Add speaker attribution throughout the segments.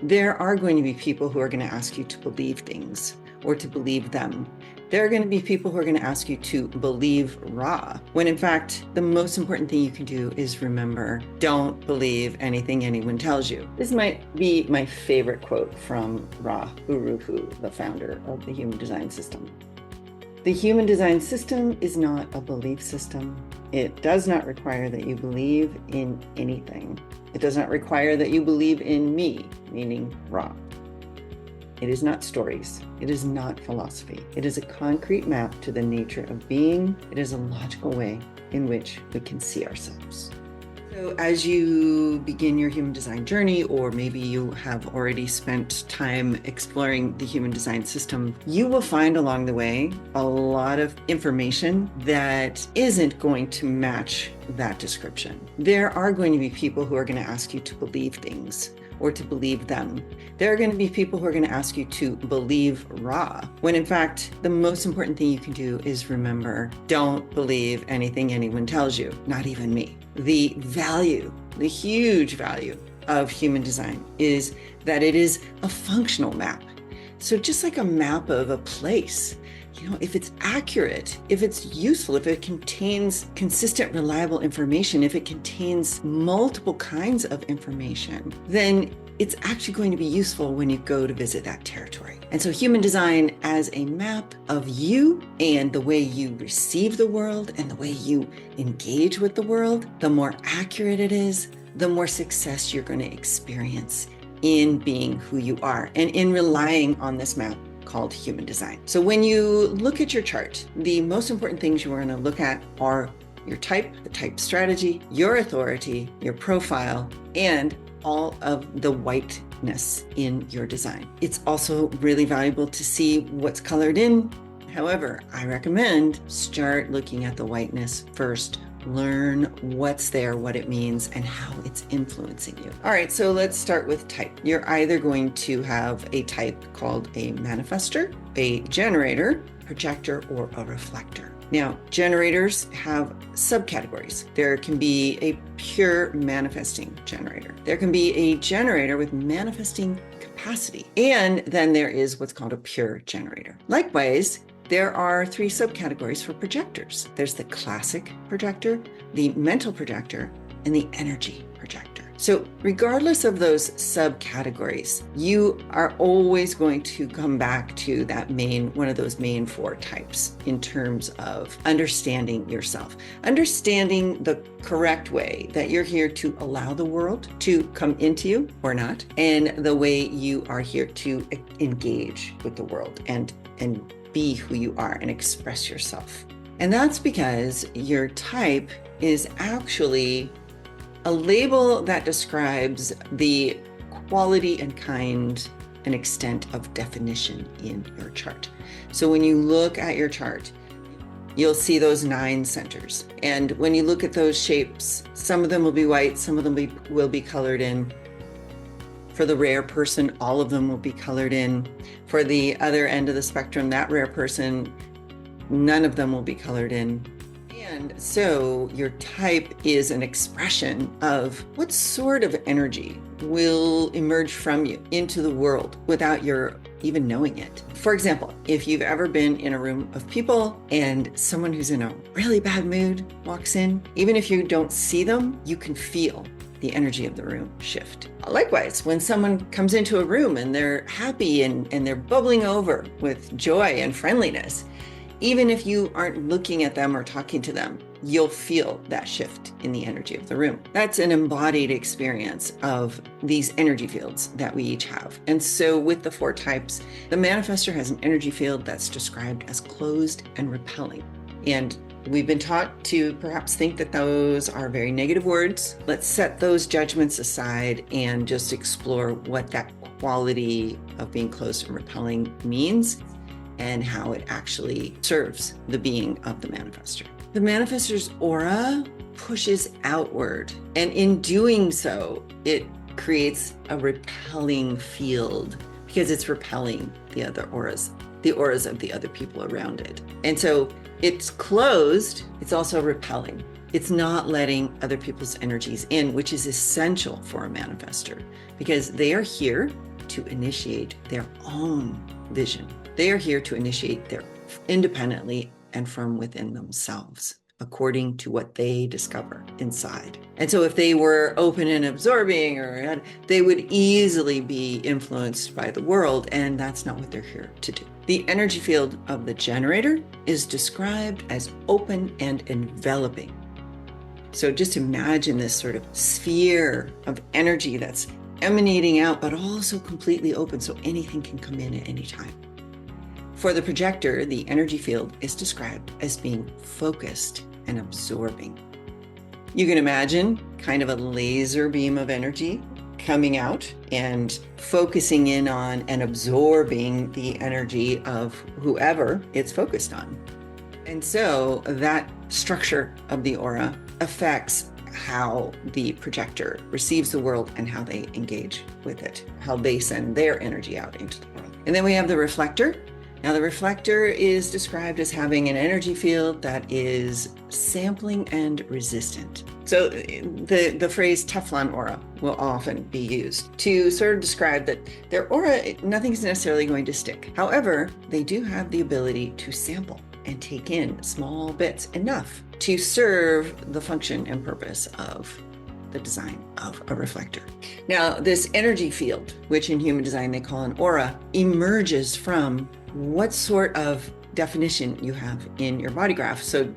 Speaker 1: There are going to be people who are going to ask you to believe things or to believe them. There are going to be people who are going to ask you to believe Ra, when in fact, the most important thing you can do is remember, don't believe anything anyone tells you. This might be my favorite quote from Ra Uru-Hu, the founder of the Human Design System. The Human Design System is not a belief system. It does not require that you believe in anything. It does not require that you believe in me, meaning Ra. It is not stories. It is not philosophy. It is a concrete map to the nature of being. It is a logical way in which we can see ourselves. So as you begin your human design journey, or maybe you have already spent time exploring the human design system, you will find along the way a lot of information that isn't going to match that description. There are going to be people who are going to ask you to believe things or to believe them. There are going to be people who are going to ask you to believe Ra, when in fact, the most important thing you can do is remember, don't believe anything anyone tells you, not even me. The value, the huge value of human design is that it is a functional map. So just like a map of a place, if it's accurate, if it's useful, if it contains consistent, reliable information, if it contains multiple kinds of information, then it's actually going to be useful when you go to visit that territory. And so human design as a map of you and the way you receive the world and the way you engage with the world, the more accurate it is, the more success you're going to experience in being who you are and in relying on this map called human design. So when you look at your chart, the most important things you are going to look at are your type, the type strategy, your authority, your profile, and all of the whiteness in your design. It's also really valuable to see what's colored in. However, I recommend start looking at the whiteness first. Learn what's there, what it means, and how it's influencing you. All right, so let's start with type. You're either going to have a type called a manifestor, a generator, projector, or a reflector. Now, generators have subcategories. There can be a pure manifesting generator. There can be a generator with manifesting capacity. And then there is what's called a pure generator. Likewise, there are 3 subcategories for projectors. There's the classic projector, the mental projector, and the energy projector. So regardless of those subcategories, you are always going to come back to that one of those main 4 types in terms of understanding yourself, understanding the correct way that you're here to allow the world to come into you or not, and the way you are here to engage with the world and be who you are and express yourself. And that's because your type is actually a label that describes the quality and kind and extent of definition in your chart. So when you look at your chart, you'll see those 9 centers. And when you look at those shapes, some of them will be white, some of them will be colored in. For the rare person, all of them will be colored in. For the other end of the spectrum, that rare person, none of them will be colored in. And so your type is an expression of what sort of energy will emerge from you into the world without your even knowing it. For example, if you've ever been in a room of people and someone who's in a really bad mood walks in, even if you don't see them, you can feel the energy of the room shift. Likewise, when someone comes into a room and they're happy and they're bubbling over with joy and friendliness, even if you aren't looking at them or talking to them, you'll feel that shift in the energy of the room. That's an embodied experience of these energy fields that we each have. And so with the 4 types, the manifestor has an energy field that's described as closed and repelling. And we've been taught to perhaps think that those are very negative words. Let's set those judgments aside and just explore what that quality of being closed and repelling means and how it actually serves the being of the manifestor. The manifestor's aura pushes outward, and in doing so, it creates a repelling field because it's repelling the other auras, the auras of the other people around it. And so it's closed, it's also repelling. It's not letting other people's energies in, which is essential for a manifestor because they are here to initiate their own vision. They are here to initiate their independently and from within themselves, according to what they discover inside. And so if they were open and absorbing, they would easily be influenced by the world, and that's not what they're here to do. The energy field of the generator is described as open and enveloping. So just imagine this sort of sphere of energy that's emanating out, but also completely open, so anything can come in at any time. For the projector, the energy field is described as being focused and absorbing. You can imagine kind of a laser beam of energy coming out and focusing in on and absorbing the energy of whoever it's focused on. And so that structure of the aura affects how the projector receives the world and how they engage with it, how they send their energy out into the world. And then we have the reflector. Now, the reflector is described as having an energy field that is sampling and resistant. So the phrase Teflon aura will often be used to sort of describe that their aura, nothing's necessarily going to stick. However, they do have the ability to sample and take in small bits, enough to serve the function and purpose of the design of a reflector. Now, this energy field, which in human design they call an aura, emerges from what sort of definition you have in your body graph. So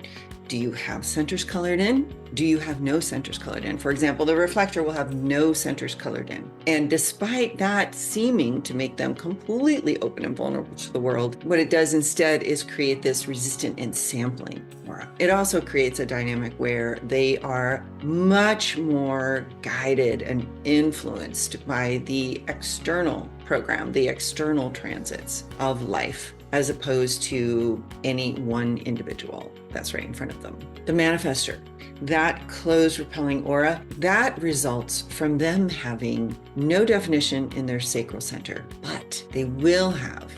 Speaker 1: do you have centers colored in? Do you have no centers colored in? For example, the reflector will have no centers colored in. And despite that seeming to make them completely open and vulnerable to the world, what it does instead is create this resistant and sampling aura. It also creates a dynamic where they are much more guided and influenced by the external program, the external transits of life, as opposed to any one individual that's right in front of them. The manifestor, that closed repelling aura, that results from them having no definition in their sacral center, but they will have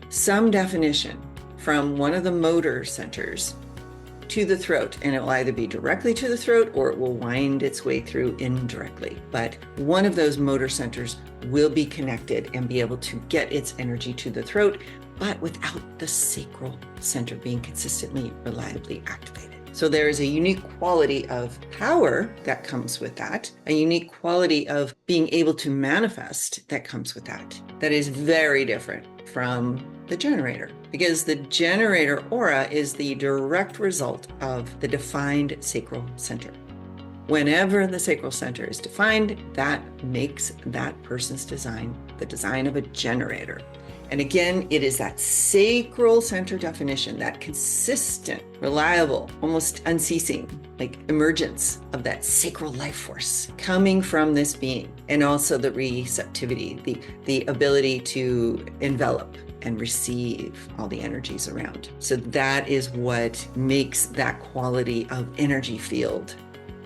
Speaker 1: some definition from one of the motor centers to the throat, and it will either be directly to the throat or it will wind its way through indirectly. But one of those motor centers will be connected and be able to get its energy to the throat, but without the sacral center being consistently, reliably activated. So there is a unique quality of power that comes with that, a unique quality of being able to manifest that comes with that is very different from the generator, because the generator aura is the direct result of the defined sacral center. Whenever the sacral center is defined, that makes that person's design the design of a generator. And again, it is that sacral center definition, that consistent, reliable, almost unceasing, like emergence of that sacral life force coming from this being, and also the receptivity, the ability to envelop and receive all the energies around. So that is what makes that quality of energy field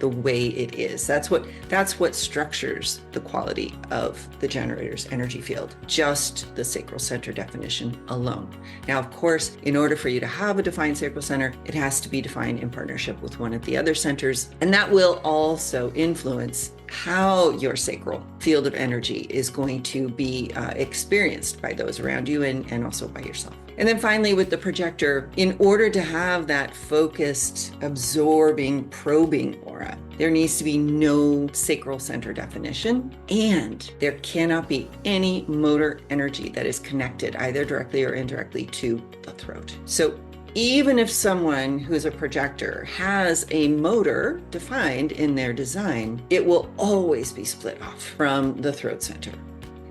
Speaker 1: the way it is. That's what structures the quality of the generator's energy field, just the sacral center definition alone. Now, of course, in order for you to have a defined sacral center, it has to be defined in partnership with one of the other centers, and that will also influence how your sacral field of energy is going to be experienced by those around you and also by yourself. And then finally, with the projector, in order to have that focused, absorbing, probing aura, there needs to be no sacral center definition, and there cannot be any motor energy that is connected either directly or indirectly to the throat. So even if someone who's a projector has a motor defined in their design, it will always be split off from the throat center.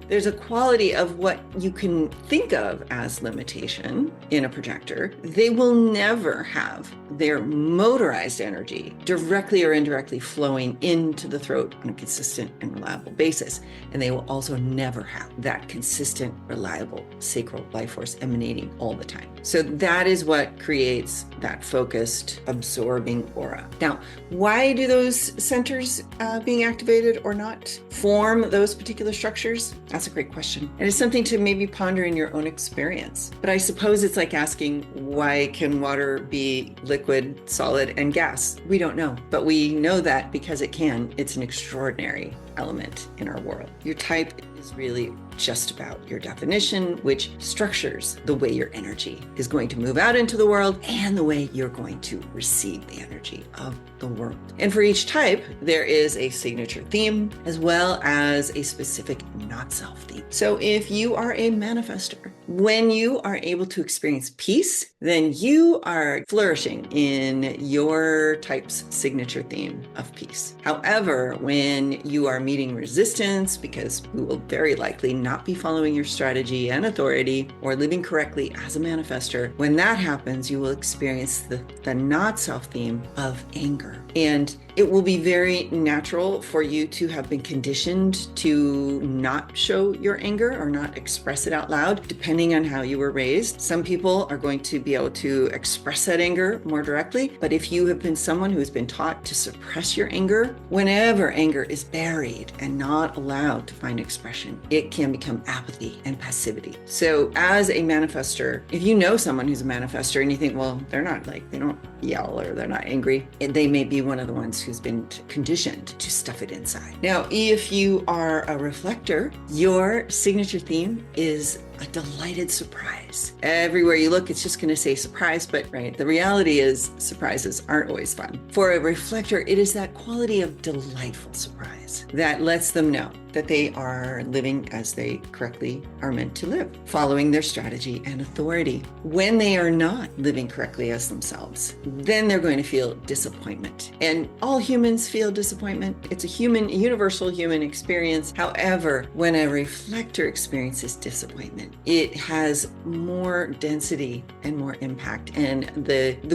Speaker 1: There's a quality of what you can think of as limitation in a projector. They will never have their motorized energy directly or indirectly flowing into the throat on a consistent and reliable basis. And they will also never have that consistent, reliable sacral life force emanating all the time. So that is what creates that focused, absorbing aura. Now, why do those centers being activated or not form those particular structures? That's a great question. And it's something to maybe ponder in your own experience. But I suppose it's like asking, why can water be liquid, solid, and gas? We don't know. But we know that because it can. It's an extraordinary element in our world. Your type is really just about your definition, which structures the way your energy is going to move out into the world and the way you're going to receive the energy of the world. And for each type, there is a signature theme as well as a specific not self theme. So if you are a manifestor, when you are able to experience peace, then you are flourishing in your type's signature theme of peace. However, when you are meeting resistance, because you will very likely not be following your strategy and authority or living correctly as a manifestor, when that happens, you will experience the not self theme of anger. And it will be very natural for you to have been conditioned to not show your anger or not express it out loud, depending on how you were raised. Some people are going to be able to express that anger more directly, but if you have been someone who has been taught to suppress your anger, whenever anger is buried and not allowed to find expression, it can become apathy and passivity. So as a manifestor, if you know someone who's a manifestor and you think, well, they're not like, they don't yell or they're not angry, they may be one of the ones who's been conditioned to stuff it inside. Now, if you are a reflector, your signature theme is a delighted surprise. Everywhere you look, it's just going to say surprise, but right, the reality is surprises aren't always fun. For a reflector, it is that quality of delightful surprise that lets them know that they are living as they correctly are meant to live, following their strategy and authority. When they are not living correctly as themselves, then they're going to feel disappointment. And all humans feel disappointment. It's a universal human experience. However, when a reflector experiences disappointment, it has more density and more impact. And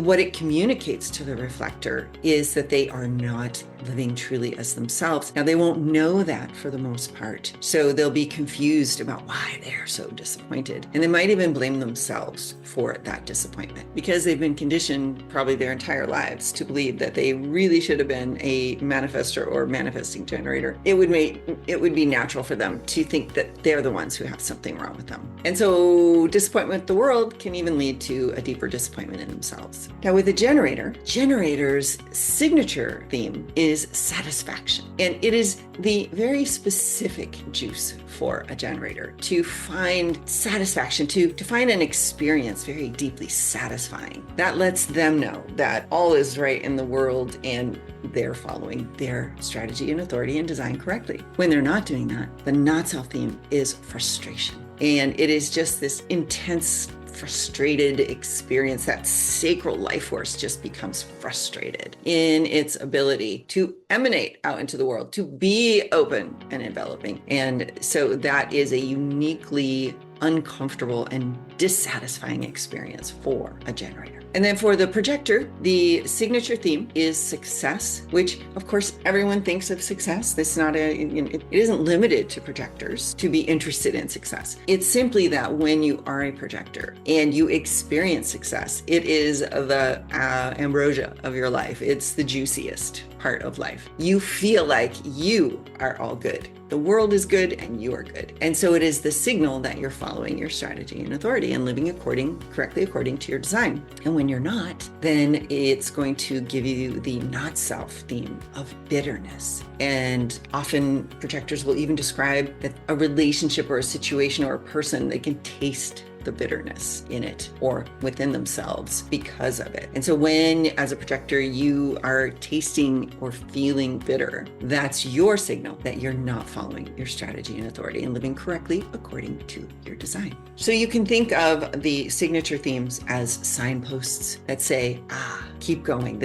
Speaker 1: what it communicates to the reflector is that they are not living truly as themselves. Now, they won't know that for the most part. So they'll be confused about why they're so disappointed. And they might even blame themselves for that disappointment because they've been conditioned probably their entire lives to believe that they really should have been a manifestor or manifesting generator. It would be natural for them to think that they're the ones who have something wrong with them. And so disappointment with the world can even lead to a deeper disappointment in themselves. Now with a generator, generator's signature theme is satisfaction. And it is the very specific juice for a generator to find satisfaction, to find an experience very deeply satisfying. That lets them know that all is right in the world and they're following their strategy and authority and design correctly. When they're not doing that, the not self theme is frustration. And it is just this intense frustrated experience. That sacral life force just becomes frustrated in its ability to emanate out into the world, to be open and enveloping. And so that is a uniquely uncomfortable and dissatisfying experience for a generator. And then for the projector, the signature theme is success, which of course everyone thinks of success. It isn't limited to projectors to be interested in success. It's simply that when you are a projector and you experience success, it is the ambrosia of your life. It's the juiciest part of life. You feel like you are all good. The world is good and you are good. And so it is the signal that you're following your strategy and authority and living correctly according to your design. And when you're not, then it's going to give you the not self theme of bitterness. And often projectors will even describe that a relationship or a situation or a person, they can taste the bitterness in it or within themselves because of it. And so when, as a projector, you are tasting or feeling bitter, that's your signal that you're not following your strategy and authority and living correctly according to your design. So you can think of the signature themes as signposts that say, keep going.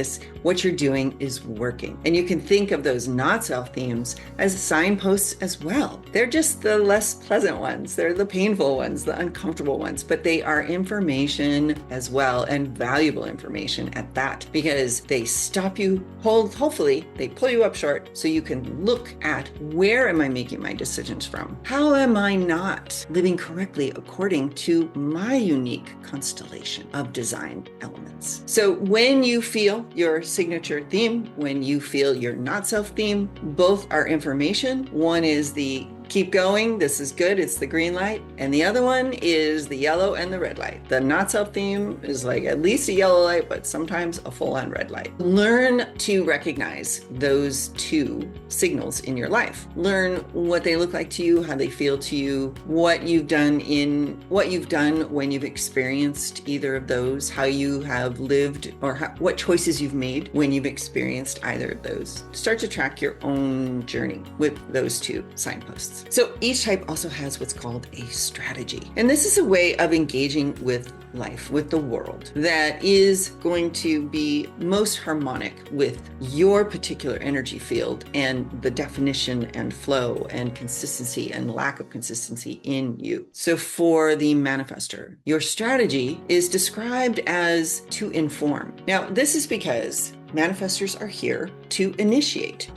Speaker 1: What you're doing is working. And you can think of those not self themes as signposts as well. They're just the less pleasant ones. They're the painful ones, the uncomfortable ones, but they are information as well, and valuable information at that, because they stop you, hopefully they pull you up short so you can look at, where am I making my decisions from? How am I not living correctly according to my unique constellation of design elements? So when you feel your signature theme, when you feel your not self theme, both are information. One is the keep going. This is good. It's the green light. And the other one is the yellow and the red light. The not self theme is like at least a yellow light, but sometimes a full on red light. Learn to recognize those two signals in your life. Learn what they look like to you, how they feel to you, what you've done when you've experienced either of those, how you have lived, or what choices you've made when you've experienced either of those. Start to track your own journey with those two signposts. So each type also has what's called a strategy. And this is a way of engaging with life, with the world, that is going to be most harmonic with your particular energy field and the definition and flow and consistency and lack of consistency in you. So for the manifestor, your strategy is described as to inform. Now, this is because manifestors are here to initiate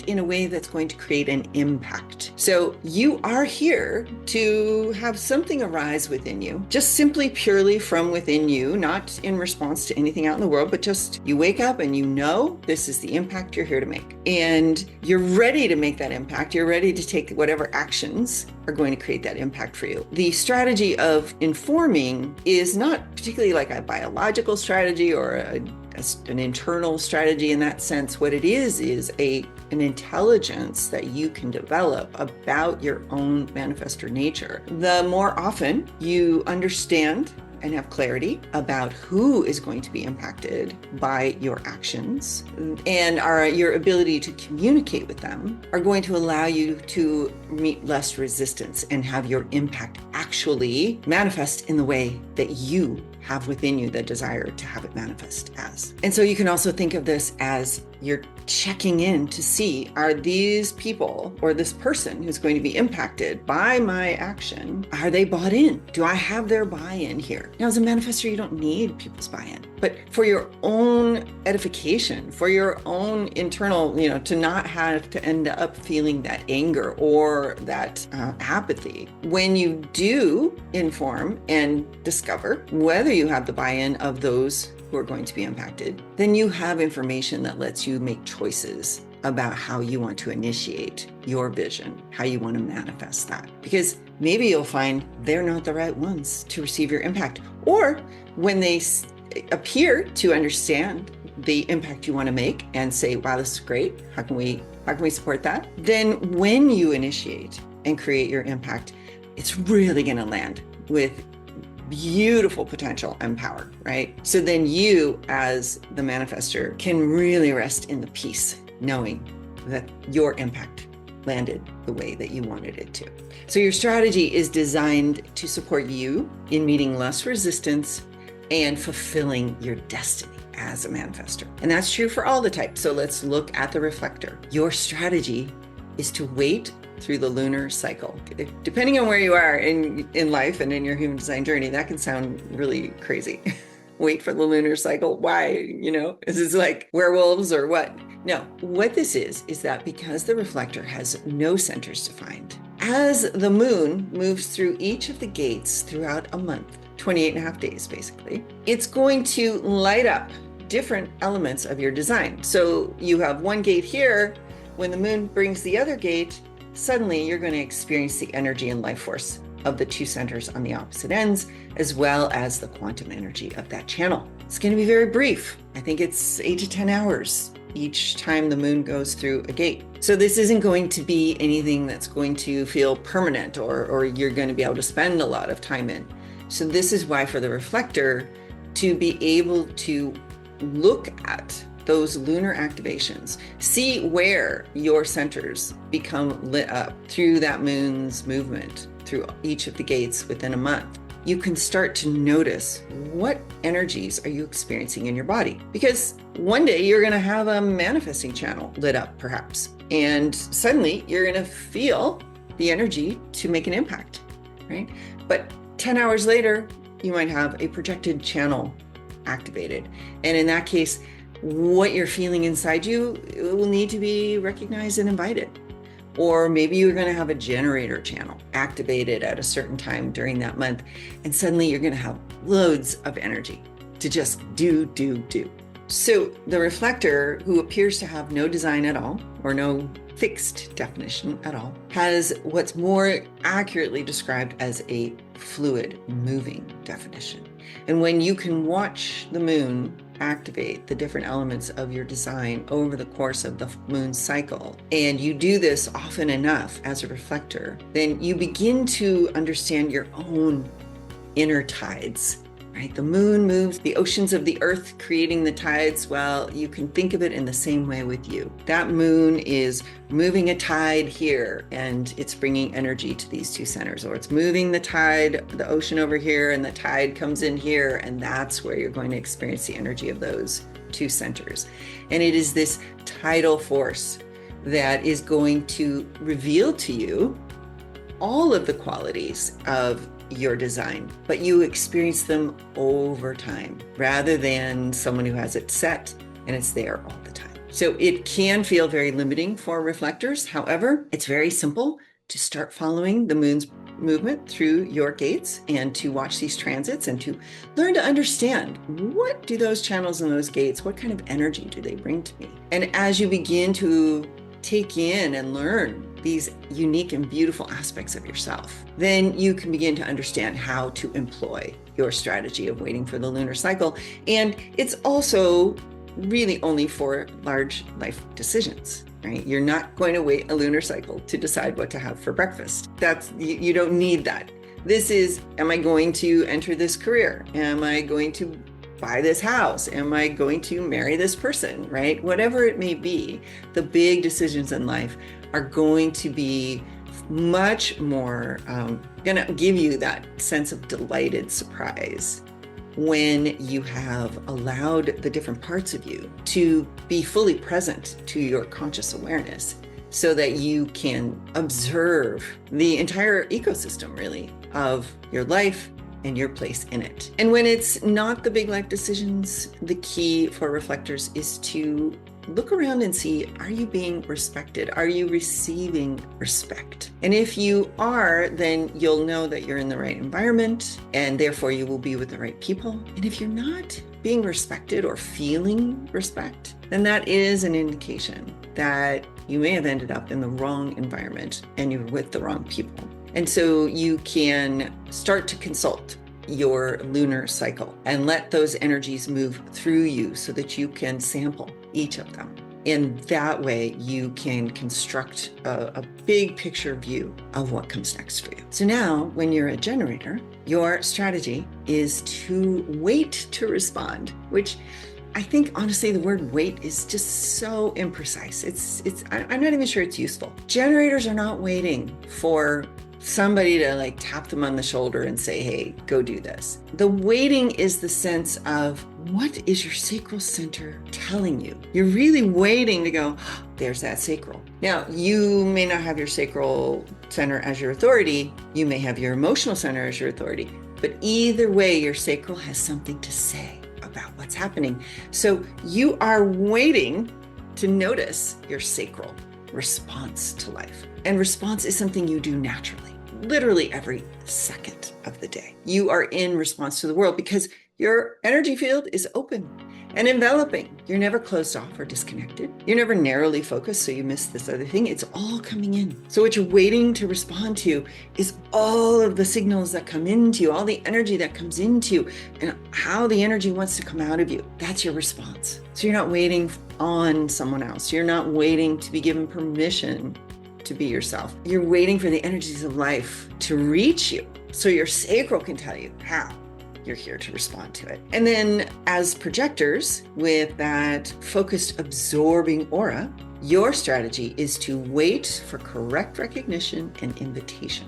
Speaker 1: in a way that's going to create an impact. So you are here to have something arise within you, just simply purely from within you, not in response to anything out in the world, but just you wake up and you know this is the impact you're here to make. And you're ready to make that impact. You're ready to take whatever actions are going to create that impact for you. The strategy of informing is not particularly like a biological strategy or an internal strategy in that sense. What it is an intelligence that you can develop about your own manifestor nature. The more often you understand and have clarity about who is going to be impacted by your actions, and your ability to communicate with them are going to allow you to meet less resistance and have your impact actually manifest in the way that you have within you the desire to have it manifest as. And so you can also think of this as you're checking in to see, are these people or this person who's going to be impacted by my action, are they bought in? Do I have their buy-in here? Now, as a manifestor, you don't need people's buy-in, but for your own edification, for your own internal, to not have to end up feeling that anger or that apathy. When you do inform and discover whether you have the buy-in of those who are going to be impacted, then you have information that lets you make choices about how you want to initiate your vision, how you want to manifest that. Because maybe you'll find they're not the right ones to receive your impact. Or when they appear to understand the impact you want to make and say, wow, this is great. How can we support that? Then when you initiate and create your impact, it's really going to land with beautiful potential and power, right? So then you, as the manifestor, can really rest in the peace, knowing that your impact landed the way that you wanted it to. So your strategy is designed to support you in meeting less resistance and fulfilling your destiny as a manifestor. And that's true for all the types. So let's look at the reflector. Your strategy is to wait through the lunar cycle. Depending on where you are in life and in your human design journey, that can sound really crazy. Wait for the lunar cycle. Why? Is this like werewolves or what? No, what this is that because the reflector has no centers defined, as the moon moves through each of the gates throughout a month, 28 and a half days basically, it's going to light up different elements of your design. So you have one gate here. When the moon brings the other gate, suddenly you're going to experience the energy and life force of the two centers on the opposite ends, as well as the quantum energy of that channel. It's going to be very brief. I think it's 8 to 10 hours each time the moon goes through a gate. So this isn't going to be anything that's going to feel permanent or you're going to be able to spend a lot of time in. So this is why for the reflector, to be able to look at those lunar activations, see where your centers become lit up through that moon's movement through each of the gates within a month, you can start to notice what energies are you experiencing in your body. Because one day you're going to have a manifesting channel lit up perhaps, and suddenly you're going to feel the energy to make an impact, right? But 10 hours later, you might have a projected channel activated. And in that case, what you're feeling inside you will need to be recognized and invited. Or maybe you're going to have a generator channel activated at a certain time during that month, and suddenly you're going to have loads of energy to just do. So the reflector, who appears to have no design at all, or no fixed definition at all, has what's more accurately described as a fluid, moving definition. And when you can watch the moon activate the different elements of your design over the course of the moon cycle, and you do this often enough as a reflector, then you begin to understand your own inner tides. Right? The moon moves the oceans of the earth, creating the tides. Well, you can think of it in the same way with you. That moon is moving a tide here, and it's bringing energy to these two centers, or it's moving the tide, the ocean over here, and the tide comes in here, and that's where you're going to experience the energy of those two centers. And it is this tidal force that is going to reveal to you all of the qualities of your design, but you experience them over time rather than someone who has it set and it's there all the time. So it can feel very limiting for reflectors. However, it's very simple to start following the moon's movement through your gates and to watch these transits and to learn to understand, what do those channels and those gates, what kind of energy do they bring to me? And as you begin to take in and learn these unique and beautiful aspects of yourself, then you can begin to understand how to employ your strategy of waiting for the lunar cycle. And it's also really only for large life decisions, right? You're not going to wait a lunar cycle to decide what to have for breakfast. You don't need that. This is, am I going to enter this career? Am I going to buy this house? Am I going to marry this person, right? Whatever it may be, the big decisions in life are going to be much more going to give you that sense of delighted surprise when you have allowed the different parts of you to be fully present to your conscious awareness, so that you can observe the entire ecosystem, really, of your life and your place in it. And when it's not the big life decisions, the key for reflectors is to look around and see, are you being respected? Are you receiving respect? And if you are, then you'll know that you're in the right environment, and therefore you will be with the right people. And if you're not being respected or feeling respect, then that is an indication that you may have ended up in the wrong environment and you're with the wrong people. And so you can start to consult your lunar cycle and let those energies move through you so that you can sample each of them. In that way, you can construct a big picture view of what comes next for you. So now, when you're a generator, your strategy is to wait to respond, which I think, honestly, the word wait is just so imprecise. I'm not even sure it's useful. Generators are not waiting for somebody to tap them on the shoulder and say, hey, go do this. The waiting is the sense of, what is your sacral center telling you? You're really waiting to go, oh, there's that sacral. Now, you may not have your sacral center as your authority. You may have your emotional center as your authority. But either way, your sacral has something to say about what's happening. So you are waiting to notice your sacral response to life. And response is something you do naturally, literally every second of the day. You are in response to the world because your energy field is open and enveloping. You're never closed off or disconnected. You're never narrowly focused, so you miss this other thing. It's all coming in. So what you're waiting to respond to is all of the signals that come into you, all the energy that comes into you, and how the energy wants to come out of you. That's your response. So you're not waiting on someone else. You're not waiting to be given permission to be yourself. You're waiting for the energies of life to reach you so your sacral can tell you how you're here to respond to it. And then as projectors with that focused, absorbing aura, your strategy is to wait for correct recognition and invitation.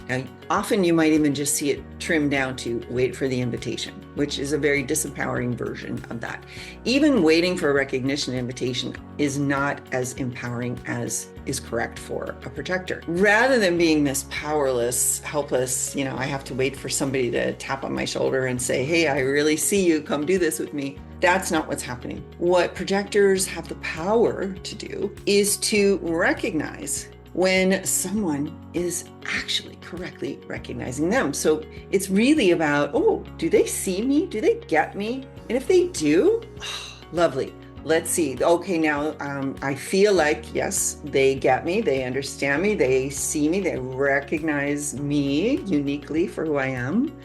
Speaker 1: Now, often you might even just see it trimmed down to wait for the invitation, which is a very disempowering version of that. Even waiting for a recognition and invitation is not as empowering as is correct for a projector. Rather than being this powerless, helpless, I have to wait for somebody to tap on my shoulder and say, hey, I really see you, come do this with me. That's not what's happening. What projectors have the power to do is to recognize when someone is actually correctly recognizing them. So it's really about, oh, do they see me? Do they get me? And if they do, Lovely. Let's see. Okay, now I feel like, yes, they get me, they understand me, they see me, they recognize me uniquely for who I am.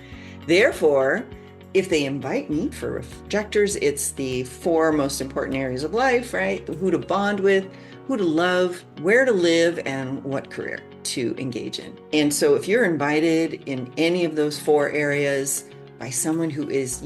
Speaker 1: Therefore, if they invite me for projectors, it's the 4 most important areas of life, right? Who to bond with, who to love, where to live, and what career to engage in. And so if you're invited in any of those 4 areas by someone who is,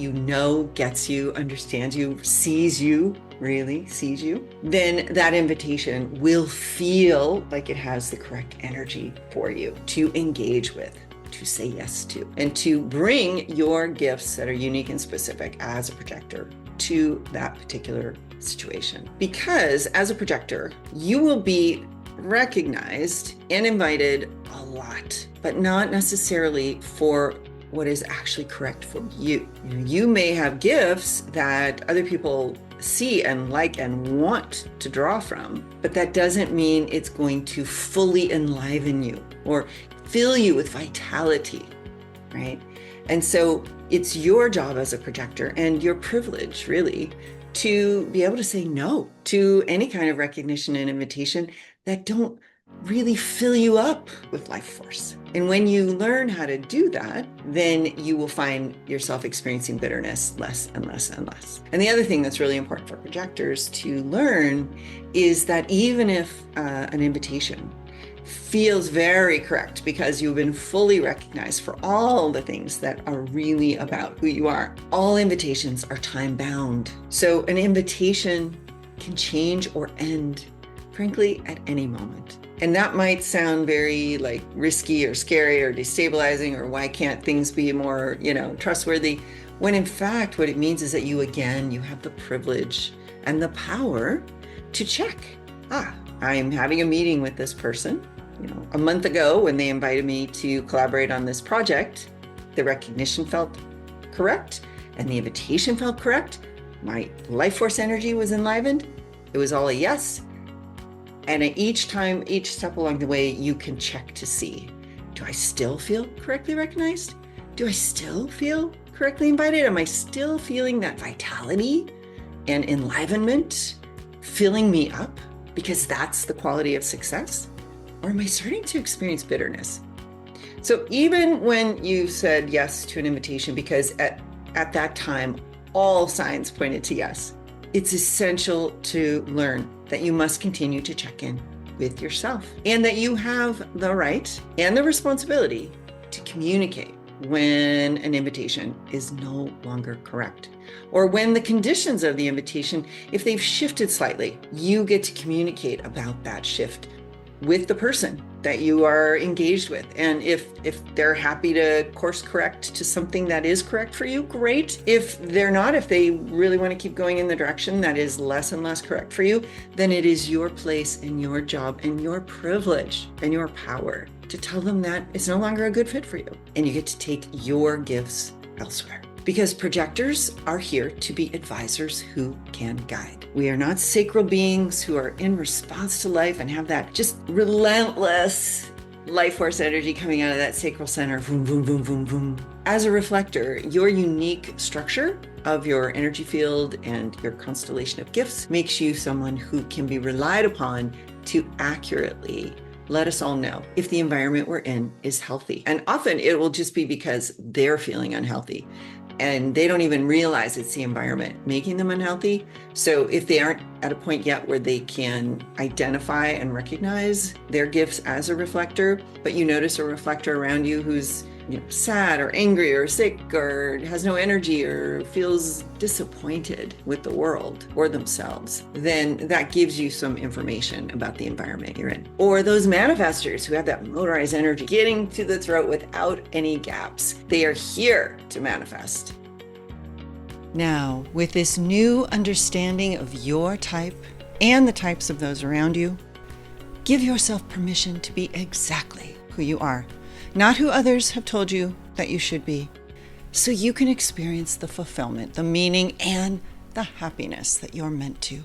Speaker 1: gets you, understands you, sees you, really sees you, then that invitation will feel like it has the correct energy for you to engage with, to say yes to, and to bring your gifts that are unique and specific as a projector to that particular situation. Because as a projector, you will be recognized and invited a lot, but not necessarily for what is actually correct for you. You may have gifts that other people see and like and want to draw from, but that doesn't mean it's going to fully enliven you or fill you with vitality, right? And so it's your job as a projector and your privilege, really, to be able to say no to any kind of recognition and invitation that don't really fill you up with life force. And when you learn how to do that, then you will find yourself experiencing bitterness less and less and less. And the other thing that's really important for projectors to learn is that even if an invitation feels very correct because you've been fully recognized for all the things that are really about who you are, all invitations are time bound. So an invitation can change or end, frankly, at any moment. And that might sound very like risky or scary or destabilizing, or why can't things be more, trustworthy? When in fact, what it means is that you have the privilege and the power to check. I'm having a meeting with this person. A month ago when they invited me to collaborate on this project, the recognition felt correct and the invitation felt correct. My life force energy was enlivened. It was all a yes. And at each step along the way, you can check to see, do I still feel correctly recognized? Do I still feel correctly invited? Am I still feeling that vitality and enlivenment filling me up? Because that's the quality of success. Or am I starting to experience bitterness? So even when you said yes to an invitation, because at that time, all signs pointed to yes, it's essential to learn that you must continue to check in with yourself and that you have the right and the responsibility to communicate when an invitation is no longer correct, or when the conditions of the invitation, if they've shifted slightly, you get to communicate about that shift with the person that you are engaged with. And if they're happy to course correct to something that is correct for you, great. If they're not, if they really want to keep going in the direction that is less and less correct for you, then it is your place and your job and your privilege and your power to tell them that it's no longer a good fit for you. And you get to take your gifts elsewhere. Because projectors are here to be advisors who can guide. We are not sacral beings who are in response to life and have that just relentless life force energy coming out of that sacral center. Boom, boom, boom, boom, boom. As a reflector, your unique structure of your energy field and your constellation of gifts makes you someone who can be relied upon to accurately let us all know if the environment we're in is healthy. And often it will just be because they're feeling unhealthy and they don't even realize it's the environment making them unhealthy. So if they aren't at a point yet where they can identify and recognize their gifts as a reflector, but you notice a reflector around you who's sad or angry or sick or has no energy or feels disappointed with the world or themselves, then that gives you some information about the environment you're in. Or those manifestors who have that motorized energy getting to the throat without any gaps. They are here to manifest. Now, with this new understanding of your type and the types of those around you, give yourself permission to be exactly who you are. Not who others have told you that you should be, so you can experience the fulfillment, the meaning, and the happiness that you're meant to.